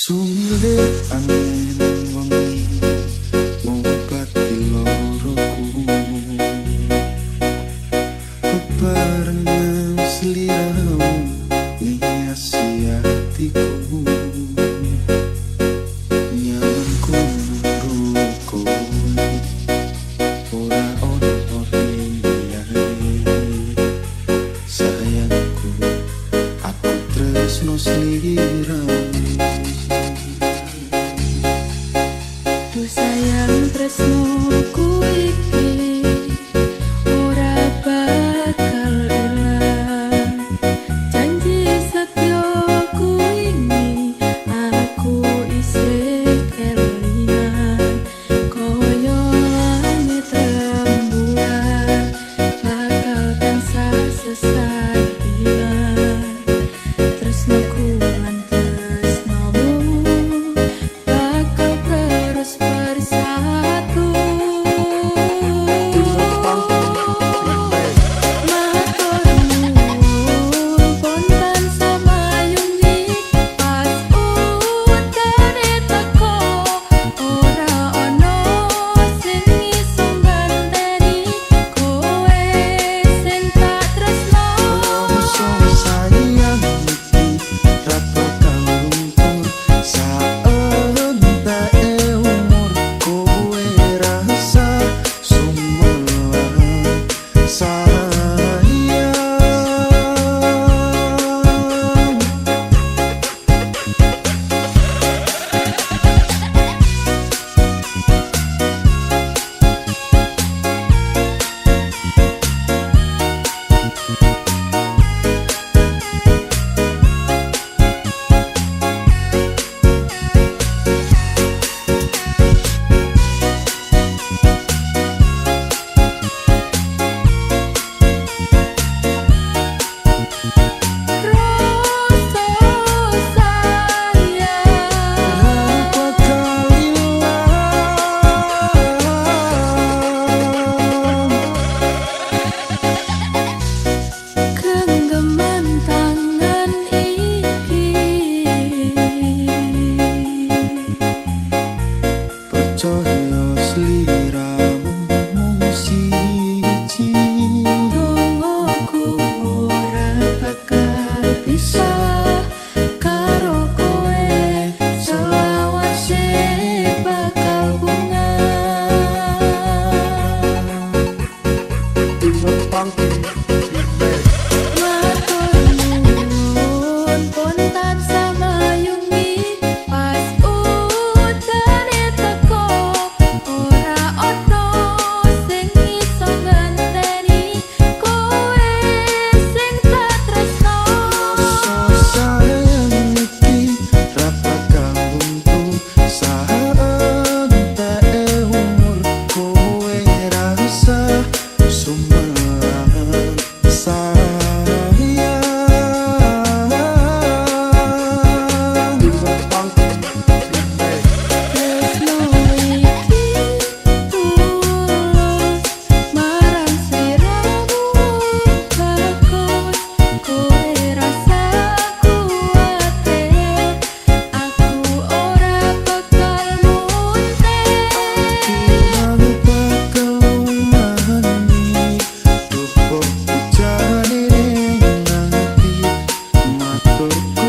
Sumilir angin wengi ngobati loroku, bebarengan seliramu ngiasi hatiku, nyamanku nurutku ora ono liyane. Sayangku aku tresno sliramu. Sayang tresnoku iki ora bakal ilang, janji setyaku ini aku isih kelingan, koyo langit rembulan bakal tansah sesarengan. Tresnoku lan tresnomu bakal terus bersatu. Matur nuwun pontan samayungi pas udane teko, ora ono sing iso ngenteni kowe sing tak tresno. Sayang iki ra bakal luntur saentek umur, kowe rasa sumelang sayang. Genggaman tangan iki Percaya sliramu mung siji, dongoku ora bakal bisa karo kowe, selawase bakal bunga. Matur nuwun pontan samayungi pas udane teko, ora ono sing iso ngenteni kowe sing tak tresno. sayang iki ra bakal luntur saentek umur, kowe rasa sumelang sayang. Tresno iki tulus marang sliramu bagus, kowe rasa kuwatir aku ora bakal muntek. Aku bakal mani tubuh jane ning ati maturku